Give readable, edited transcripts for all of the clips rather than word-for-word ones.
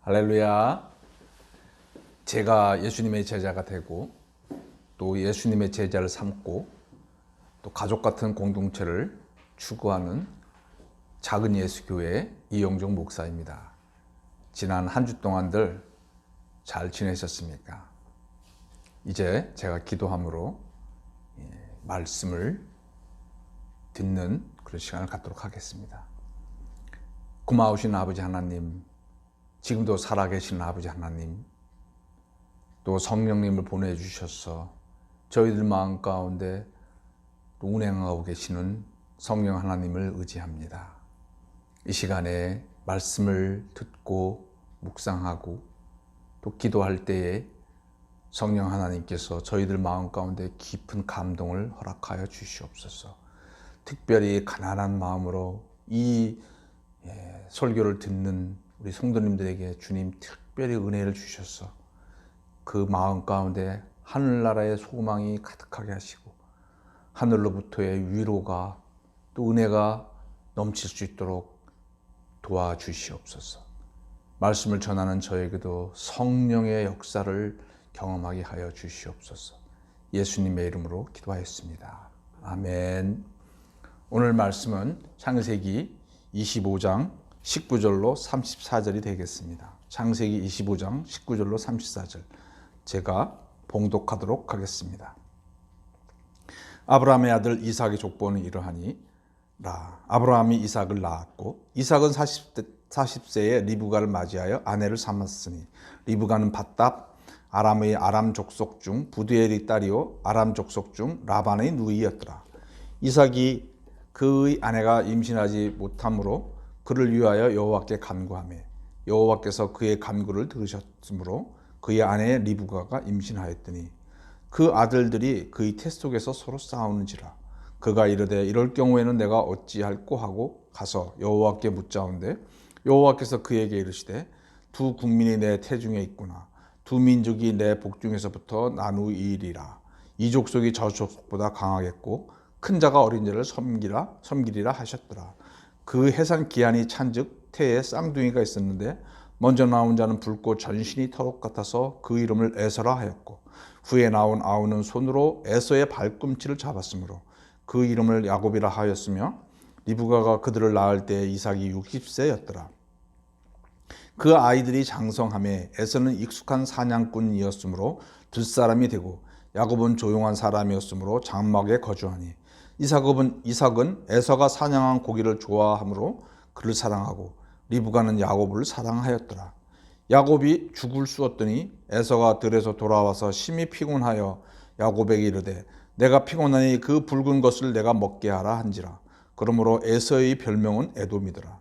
할렐루야. 제가 예수님의 제자가 되고 또 예수님의 제자를 삼고 또 가족 같은 공동체를 추구하는 작은 예수교회 이영종 목사입니다. 지난 한 주 동안들 잘 지내셨습니까? 이제 제가 기도함으로 말씀을 듣는 그런 시간을 갖도록 하겠습니다. 고마우신 아버지 하나님, 지금도 살아계신 아버지 하나님, 또 성령님을 보내주셔서 저희들 마음 가운데 또 운행하고 계시는 성령 하나님을 의지합니다. 이 시간에 말씀을 듣고 묵상하고 또 기도할 때에 성령 하나님께서 저희들 마음 가운데 깊은 감동을 허락하여 주시옵소서. 특별히 가난한 마음으로 이 설교를 듣는 우리 성도님들에게 주님 특별히 은혜를 주셔서 그 마음 가운데 하늘나라의 소망이 가득하게 하시고 하늘로부터의 위로가 또 은혜가 넘칠 수 있도록 도와주시옵소서. 말씀을 전하는 저에게도 성령의 역사를 경험하게 하여 주시옵소서. 예수님의 이름으로 기도하였습니다. 아멘. 오늘 말씀은 창세기 25장 19절로 34절이 되겠습니다. 창세기 25장 19절로 34절 제가 봉독하도록 하겠습니다. 아브라함의 아들 이삭의 족보는 이러하니 아브라함이 이삭을 낳았고 이삭은 40세에 리브가를 맞이하여 아내를 삼았으니 리브가는 밧답 아람의 아람 족속 중 부두엘의 딸이요 아람 족속 중 라반의 누이였더라. 이삭이 그의 아내가 임신하지 못하므로 그를 위하여 여호와께 간구하며 여호와께서 그의 간구를 들으셨으므로 그의 아내 리브가가 임신하였더니 그 아들들이 그의 태 속에서 서로 싸우는지라. 그가 이르되 이럴 경우에는 내가 어찌할꼬 하고 가서 여호와께 묻자온데 여호와께서 그에게 이르시되 두 국민이 내 태중에 있구나. 두 민족이 내 복중에서부터 나누이리라. 이 족속이 저 족속보다 강하겠고 큰 자가 어린 자를 섬기리라 하셨더라. 그 해산 기한이 찬즉 태에 쌍둥이가 있었는데 먼저 나온 자는 붉고 전신이 털옷 같아서 그 이름을 에서라 하였고 후에 나온 아우는 손으로 에서의 발꿈치를 잡았으므로 그 이름을 야곱이라 하였으며 리브가가 그들을 낳을 때 이삭이 60세였더라. 그 아이들이 장성하매 에서는 익숙한 사냥꾼이었으므로 들사람이 되고 야곱은 조용한 사람이었으므로 장막에 거주하니 이삭은 에서가 사냥한 고기를 좋아하므로 그를 사랑하고 리브가는 야곱을 사랑하였더라. 야곱이 죽을 쑤었더니 에서가 들에서 돌아와서 심히 피곤하여 야곱에게 이르되 내가 피곤하니 그 붉은 것을 내가 먹게 하라 한지라. 그러므로 에서의 별명은 에돔이더라.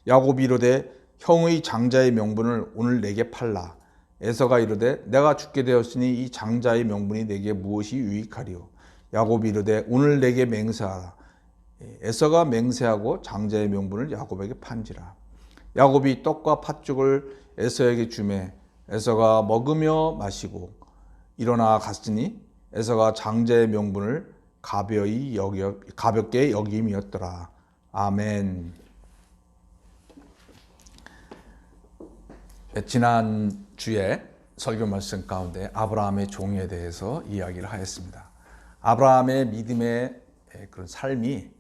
야곱이 이르되 형의 장자의 명분을 오늘 내게 팔라. 에서가 이르되 내가 죽게 되었으니 이 장자의 명분이 내게 무엇이 유익하리요. 야곱이 이르되 오늘 내게 맹세하라. 에서가 맹세하고 장자의 명분을 야곱에게 판지라. 야곱이 떡과 팥죽을 에서에게 주매 에서가 먹으며 마시고 일어나 갔으니 에서가 장자의 명분을 가볍게 여김이었더라. 아멘. 지난 주에 설교 말씀 가운데 아브라함의 종에 대해서 이야기를 하였습니다. 아브라함의 믿음의 그런 삶이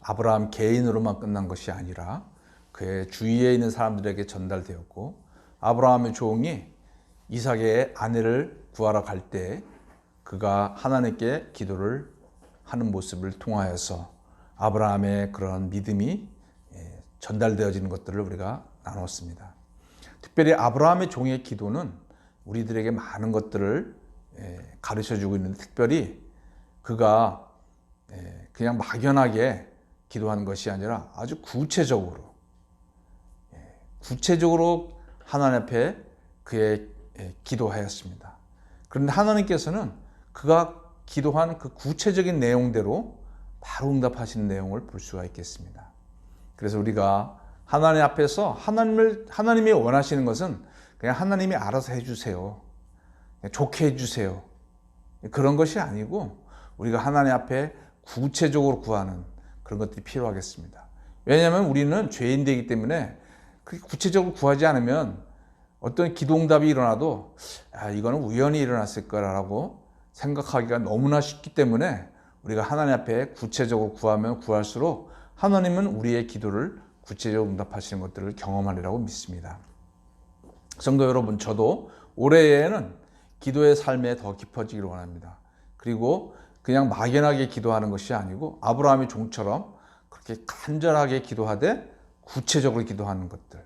아브라함 개인으로만 끝난 것이 아니라 그의 주위에 있는 사람들에게 전달되었고 아브라함의 종이 이삭의 아내를 구하러 갈 때 그가 하나님께 기도를 하는 모습을 통하여서 아브라함의 그런 믿음이 전달되어지는 것들을 우리가 나눴습니다. 특별히 아브라함의 종의 기도는 우리들에게 많은 것들을 가르쳐주고 있는데 특별히 그가 그냥 막연하게 기도하는 것이 아니라 아주 구체적으로 하나님 앞에 그의 기도하였습니다. 그런데 하나님께서는 그가 기도한 그 구체적인 내용대로 바로 응답하시는 내용을 볼 수가 있겠습니다. 그래서 우리가 하나님 앞에서 하나님이 원하시는 것은 그냥 하나님이 알아서 해주세요. 좋게 해주세요. 그런 것이 아니고 우리가 하나님 앞에 구체적으로 구하는 그런 것들이 필요하겠습니다. 왜냐하면 우리는 죄인되기 때문에 그렇게 구체적으로 구하지 않으면 어떤 기도응답이 일어나도 이거는 우연히 일어났을 거라고 생각하기가 너무나 쉽기 때문에 우리가 하나님 앞에 구체적으로 구하면 구할수록 하나님은 우리의 기도를 구체적으로 응답하시는 것들을 경험하리라고 믿습니다. 성도 여러분, 저도 올해에는 기도의 삶에 더 깊어지기를 원합니다. 그리고 그냥 막연하게 기도하는 것이 아니고 아브라함의 종처럼 그렇게 간절하게 기도하되 구체적으로 기도하는 것들,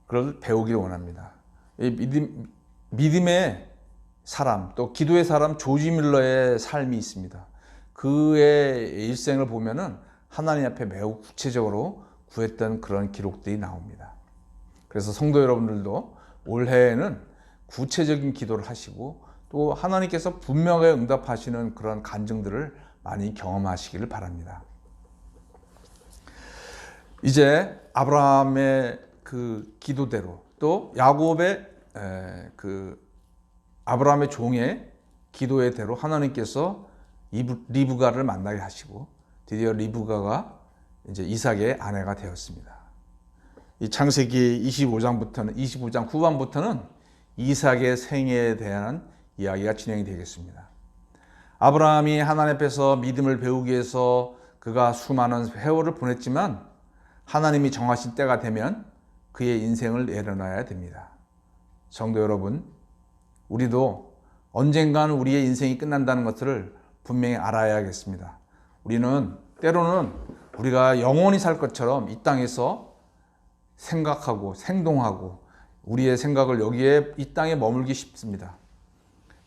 그걸 배우기를 원합니다. 믿음의 사람, 또 기도의 사람 조지 밀러의 삶이 있습니다. 그의 일생을 보면은 하나님 앞에 매우 구체적으로 구했던 그런 기록들이 나옵니다. 그래서 성도 여러분들도 올해에는 구체적인 기도를 하시고 또 하나님께서 분명하게 응답하시는 그런 간증들을 많이 경험하시기를 바랍니다. 이제 아브라함의 그 기도대로 또 야곱의 아브라함의 종의 기도의 대로 하나님께서 리브가를 만나게 하시고 드디어 리브가가 이제 이삭의 아내가 되었습니다. 이 창세기 25장 후반부터는 이삭의 생애에 대한 이야기가 진행이 되겠습니다. 아브라함이 하나님 앞에서 믿음을 배우기 위해서 그가 수많은 세월을 보냈지만 하나님이 정하신 때가 되면 그의 인생을 내려놔야 됩니다. 성도 여러분, 우리도 언젠가는 우리의 인생이 끝난다는 것을 분명히 알아야겠습니다. 우리는 때로는 우리가 영원히 살 것처럼 이 땅에서 생각하고 생동하고 우리의 생각을 여기에 이 땅에 머물기 쉽습니다.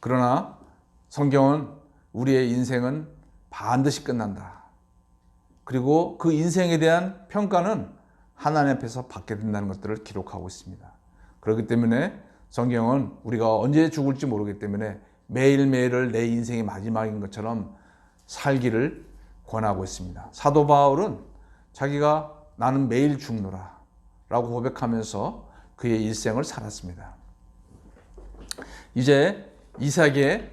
그러나 성경은 우리의 인생은 반드시 끝난다. 그리고 그 인생에 대한 평가는 하나님 앞에서 받게 된다는 것들을 기록하고 있습니다. 그렇기 때문에 성경은 우리가 언제 죽을지 모르기 때문에 매일매일을 내 인생의 마지막인 것처럼 살기를 권하고 있습니다. 사도 바울은 자기가 나는 매일 죽노라 라고 고백하면서 그의 일생을 살았습니다. 이제 이삭의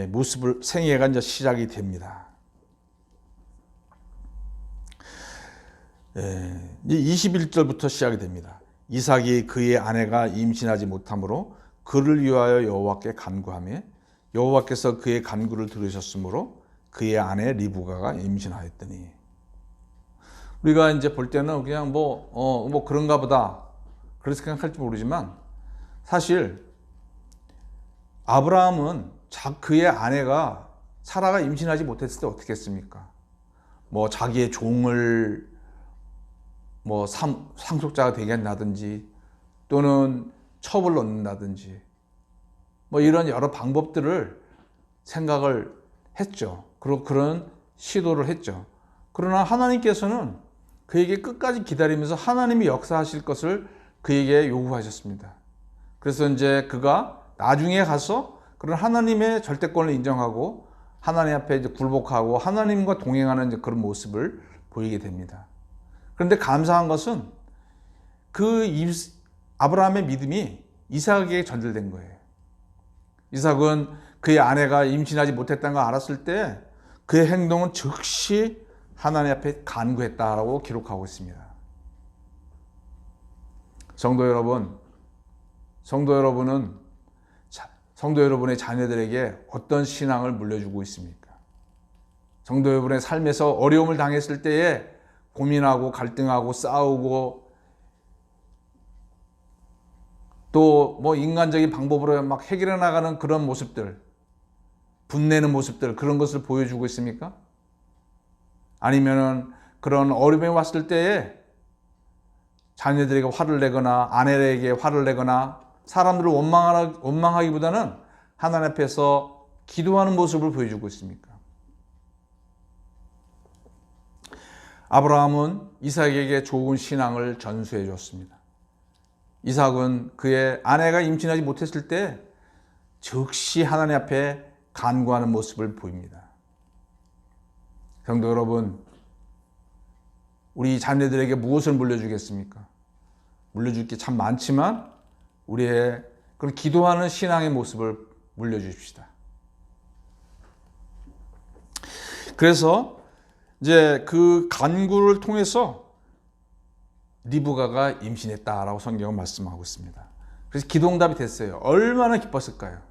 모습을 생애가 이제 시작이 됩니다. 21절부터 시작이 됩니다. 이삭이 그의 아내가 임신하지 못하므로 그를 위하여 여호와께 간구하며 여호와께서 그의 간구를 들으셨으므로 그의 아내 리브가가 임신하였더니. 우리가 이제 볼 때는 그냥 뭐 그런가 보다 그렇게 생각할지 모르지만 사실 아브라함은 그의 아내가 사라가 임신하지 못했을 때 어떻게 했습니까? 뭐 자기의 종을 뭐 상속자가 되게 한다든지 또는 첩을 넣는다든지 뭐 이런 여러 방법들을 생각을 했죠. 그런 시도를 했죠. 그러나 하나님께서는 그에게 끝까지 기다리면서 하나님이 역사하실 것을 그에게 요구하셨습니다. 그래서 이제 그가 나중에 가서 그런 하나님의 절대권을 인정하고 하나님 앞에 이제 굴복하고 하나님과 동행하는 이제 그런 모습을 보이게 됩니다. 그런데 감사한 것은 아브라함의 믿음이 이삭에게 전달된 거예요. 이삭은 그의 아내가 임신하지 못했다는 걸 알았을 때 그의 행동은 즉시 하나님 앞에 간구했다라고 기록하고 있습니다. 성도 여러분의 자녀들에게 어떤 신앙을 물려주고 있습니까? 성도 여러분의 삶에서 어려움을 당했을 때에 고민하고 갈등하고 싸우고 또 뭐 인간적인 방법으로 막 해결해 나가는 그런 모습들, 분내는 모습들, 그런 것을 보여주고 있습니까? 아니면은 그런 어려움이 왔을 때에 자녀들에게 화를 내거나 아내에게 화를 내거나 사람들을 원망하기보다는 하나님 앞에서 기도하는 모습을 보여주고 있습니까? 아브라함은 이삭에게 좋은 신앙을 전수해 줬습니다. 이삭은 그의 아내가 임신하지 못했을 때 즉시 하나님 앞에 간구하는 모습을 보입니다. 성도 여러분, 우리 자녀들에게 무엇을 물려주겠습니까? 물려줄 게 참 많지만 우리의 그런 기도하는 신앙의 모습을 물려주십시다. 그래서 이제 그 간구를 통해서 리브가가 임신했다라고 성경은 말씀하고 있습니다. 그래서 기도응답이 됐어요. 얼마나 기뻤을까요?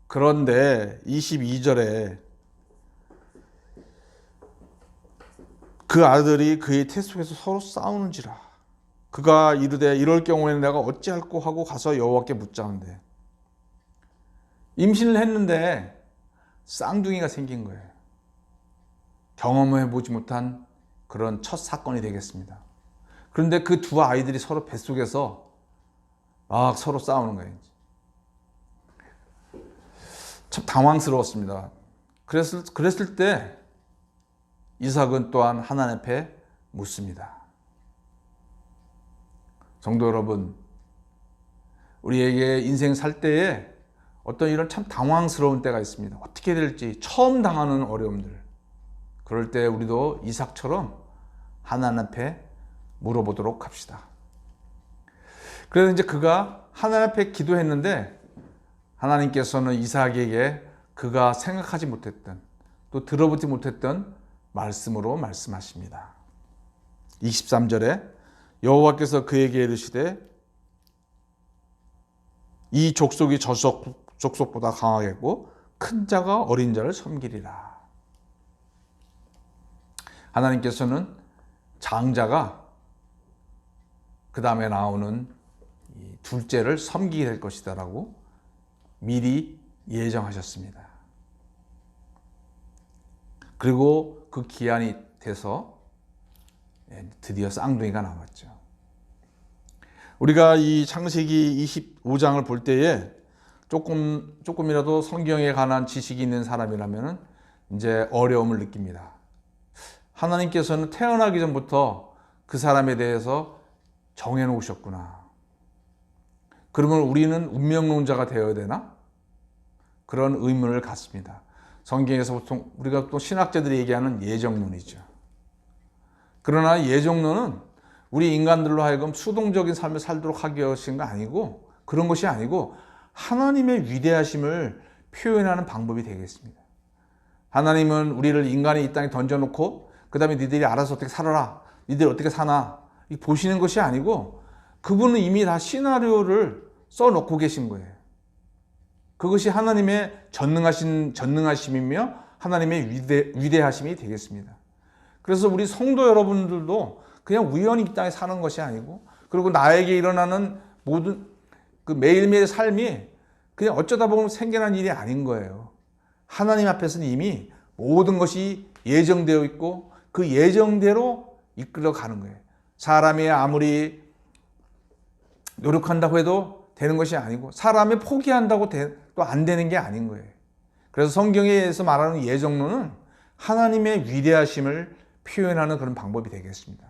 그런데 22절에 그 아들이 그의 태 속에서 서로 싸우는지라. 그가 이르되 이럴 경우에는 내가 어찌할꼬 하고 가서 여호와께 묻자는데, 임신을 했는데 쌍둥이가 생긴 거예요. 경험해 보지 못한 그런 첫 사건이 되겠습니다. 그런데 그 두 아이들이 서로 뱃속에서 막 서로 싸우는 거예요. 참 당황스러웠습니다. 그랬을 때 이삭은 또한 하나님 앞에 묻습니다. 성도 여러분, 우리에게 인생 살 때에 어떤 이런 참 당황스러운 때가 있습니다. 어떻게 될지 처음 당하는 어려움들. 그럴 때 우리도 이삭처럼 하나님 앞에 물어보도록 합시다. 그래서 이제 그가 하나님 앞에 기도했는데 하나님께서는 이삭에게 그가 생각하지 못했던, 또 들어보지 못했던 말씀으로 말씀하십니다. 23절에 여호와께서 그에게 이르시되 이 족속이 저 족속보다 강하겠고 큰 자가 어린 자를 섬기리라. 하나님께서는 장자가 그 다음에 나오는 둘째를 섬기게 될 것이다 라고 미리 예정하셨습니다. 그리고 그 기한이 돼서 드디어 쌍둥이가 나왔죠. 우리가 이 창세기 25장을 볼 때에 조금이라도 성경에 관한 지식이 있는 사람이라면 이제 어려움을 느낍니다. 하나님께서는 태어나기 전부터 그 사람에 대해서 정해 놓으셨구나. 그러면 우리는 운명론자가 되어야 되나? 그런 의문을 갖습니다. 성경에서 보통 우리가 또 신학자들이 얘기하는 예정론이죠. 그러나 예정론은 우리 인간들로 하여금 수동적인 삶을 살도록 하기 위한 거 아니고, 그런 것이 아니고 하나님의 위대하심을 표현하는 방법이 되겠습니다. 하나님은 우리를 인간의 이 땅에 던져놓고 그 다음에 니들이 알아서 어떻게 살아라, 니들 어떻게 사나 보시는 것이 아니고, 그분은 이미 다 시나리오를 써놓고 계신 거예요. 그것이 하나님의 전능하심이며 하나님의 위대하심이 되겠습니다. 그래서 우리 성도 여러분들도 그냥 우연히 이 땅에 사는 것이 아니고, 그리고 나에게 일어나는 모든 그 매일매일 삶이 그냥 어쩌다 보면 생겨난 일이 아닌 거예요. 하나님 앞에서는 이미 모든 것이 예정되어 있고 그 예정대로 이끌어가는 거예요. 사람이 아무리 노력한다고 해도 되는 것이 아니고, 사람이 포기한다고 또 안 되는 게 아닌 거예요. 그래서 성경에서 말하는 예정론은 하나님의 위대하심을 표현하는 그런 방법이 되겠습니다.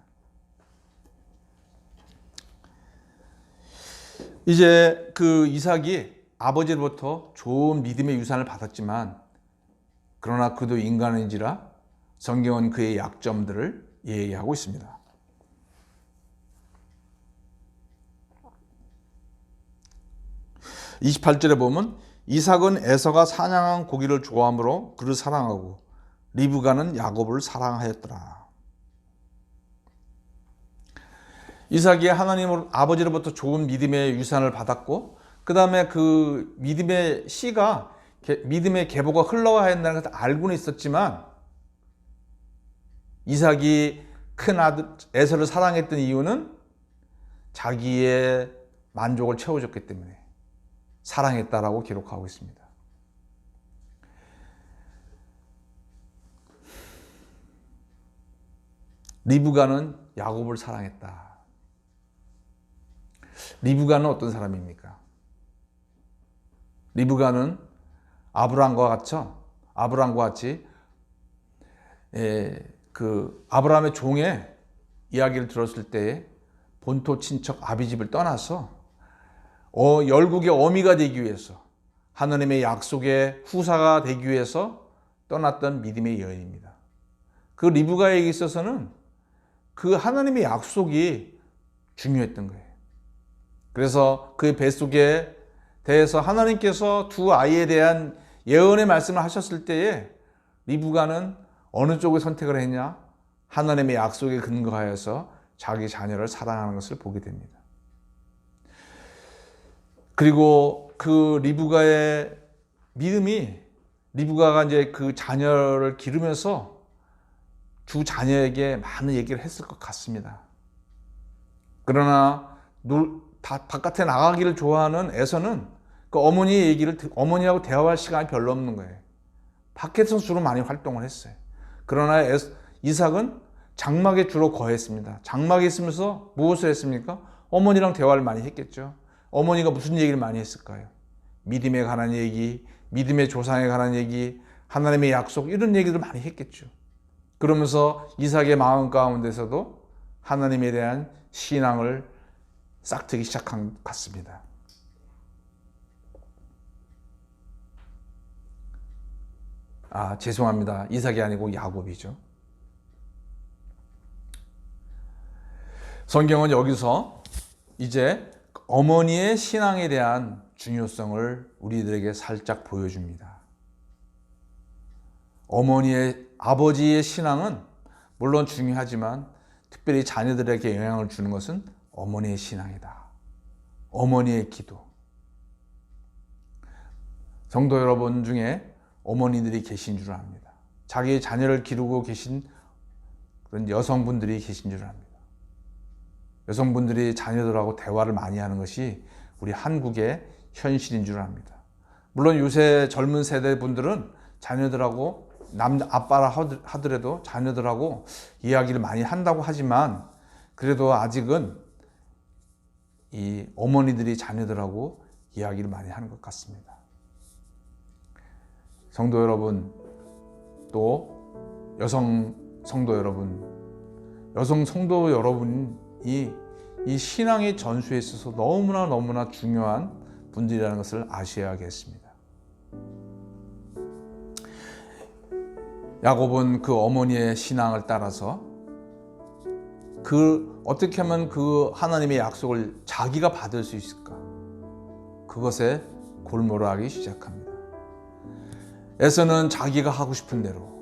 이제 그 이삭이 아버지로부터 좋은 믿음의 유산을 받았지만, 그러나 그도 인간인지라 성경은 그의 약점들을 얘기하고 있습니다. 28절에 보면 이삭은 에서가 사냥한 고기를 좋아하므로 그를 사랑하고 리브가는 야곱을 사랑하였더라. 이삭이 하나님 아버지로부터 좋은 믿음의 유산을 받았고, 그 다음에 그 믿음의 씨가, 믿음의 계보가 흘러가야 한다는 것을 알고는 있었지만, 이삭이 큰 아들 에서를 사랑했던 이유는 자기의 만족을 채워줬기 때문에 사랑했다라고 기록하고 있습니다. 리브가는 야곱을 사랑했다. 리브가는 어떤 사람입니까? 리브가는 아브라함과 같이 그 아브라함의 종의 이야기를 들었을 때에 본토 친척 아비집을 떠나서 열국의 어미가 되기 위해서, 하나님의 약속의 후사가 되기 위해서 떠났던 믿음의 여인입니다. 그 리브가에게 있어서는 그 하나님의 약속이 중요했던 거예요. 그래서 그의 뱃속에 대해서 하나님께서 두 아이에 대한 예언의 말씀을 하셨을 때에 리브가는 어느 쪽을 선택을 했냐? 하나님의 약속에 근거하여서 자기 자녀를 사랑하는 것을 보게 됩니다. 그리고 그 리브가의 믿음이, 리브가가 이제 그 자녀를 기르면서 두 자녀에게 많은 얘기를 했을 것 같습니다. 그러나 바깥에 나가기를 좋아하는 에서는 그 어머니의 얘기를, 어머니하고 대화할 시간이 별로 없는 거예요. 밖에서 주로 많이 활동을 했어요. 그러나 이삭은 장막에 주로 거했습니다. 장막에 있으면서 무엇을 했습니까? 어머니랑 대화를 많이 했겠죠. 어머니가 무슨 얘기를 많이 했을까요? 믿음에 관한 얘기, 믿음의 조상에 관한 얘기, 하나님의 약속, 이런 얘기를 많이 했겠죠. 그러면서 이삭의 마음 가운데서도 하나님에 대한 신앙을 싹트기 시작한 것 같습니다. 죄송합니다. 이삭이 아니고 야곱이죠. 성경은 여기서 이제 어머니의 신앙에 대한 중요성을 우리들에게 살짝 보여줍니다. 아버지의 신앙은 물론 중요하지만 특별히 자녀들에게 영향을 주는 것은 어머니의 신앙이다. 어머니의 기도. 성도 여러분 중에 어머니들이 계신 줄 압니다. 자기의 자녀를 기르고 계신 그런 여성분들이 계신 줄 압니다. 여성분들이 자녀들하고 대화를 많이 하는 것이 우리 한국의 현실인 줄 압니다. 물론 요새 젊은 세대 분들은 자녀들하고 아빠라 하더라도 자녀들하고 이야기를 많이 한다고 하지만 그래도 아직은 이 어머니들이 자녀들하고 이야기를 많이 하는 것 같습니다. 성도 여러분, 또 여성 성도 여러분이 이 신앙의 전수에 있어서 너무나 중요한 분들이라는 것을 아셔야겠습니다. 야곱은 그 어머니의 신앙을 따라서 어떻게 하면 그 하나님의 약속을 자기가 받을 수 있을까? 그것에 골몰하기 시작합니다. 에서는 자기가 하고 싶은 대로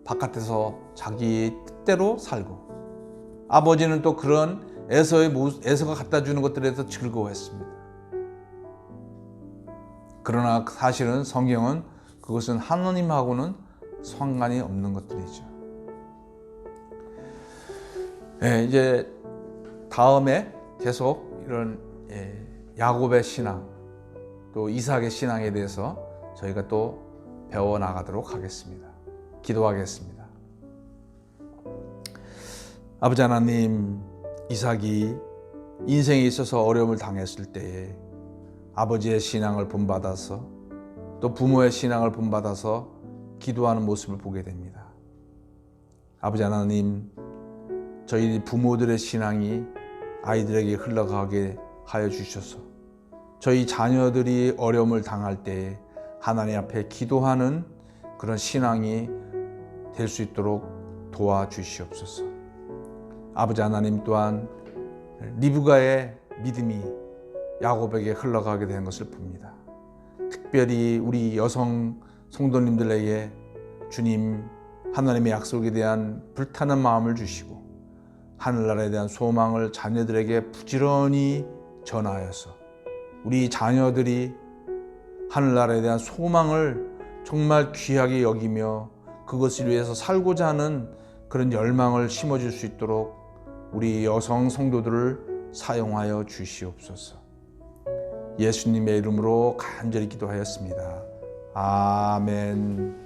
바깥에서 자기 뜻대로 살고, 아버지는 또 그런 에서가 갖다 주는 것들에서 즐거워했습니다. 그러나 사실은 성경은 그것은 하나님하고는 상관이 없는 것들이죠. 이제 다음에 계속 이런 야곱의 신앙, 또 이삭의 신앙에 대해서 저희가 또 배워나가도록 하겠습니다. 기도하겠습니다. 아버지 하나님, 이삭이 인생에 있어서 어려움을 당했을 때에 아버지의 신앙을 본받아서 또 부모의 신앙을 본받아서 기도하는 모습을 보게 됩니다. 아버지 하나님, 저희 부모들의 신앙이 아이들에게 흘러가게 하여 주셔서 저희 자녀들이 어려움을 당할 때에 하나님 앞에 기도하는 그런 신앙이 될 수 있도록 도와주시옵소서. 아버지 하나님, 또한 리브가의 믿음이 야곱에게 흘러가게 된 것을 봅니다. 특별히 우리 여성 성도님들에게 주님 하나님의 약속에 대한 불타는 마음을 주시고 하늘나라에 대한 소망을 자녀들에게 부지런히 전하여서 우리 자녀들이 하늘나라에 대한 소망을 정말 귀하게 여기며 그것을 위해서 살고자 하는 그런 열망을 심어줄 수 있도록 우리 여성 성도들을 사용하여 주시옵소서. 예수님의 이름으로 간절히 기도하였습니다. 아멘.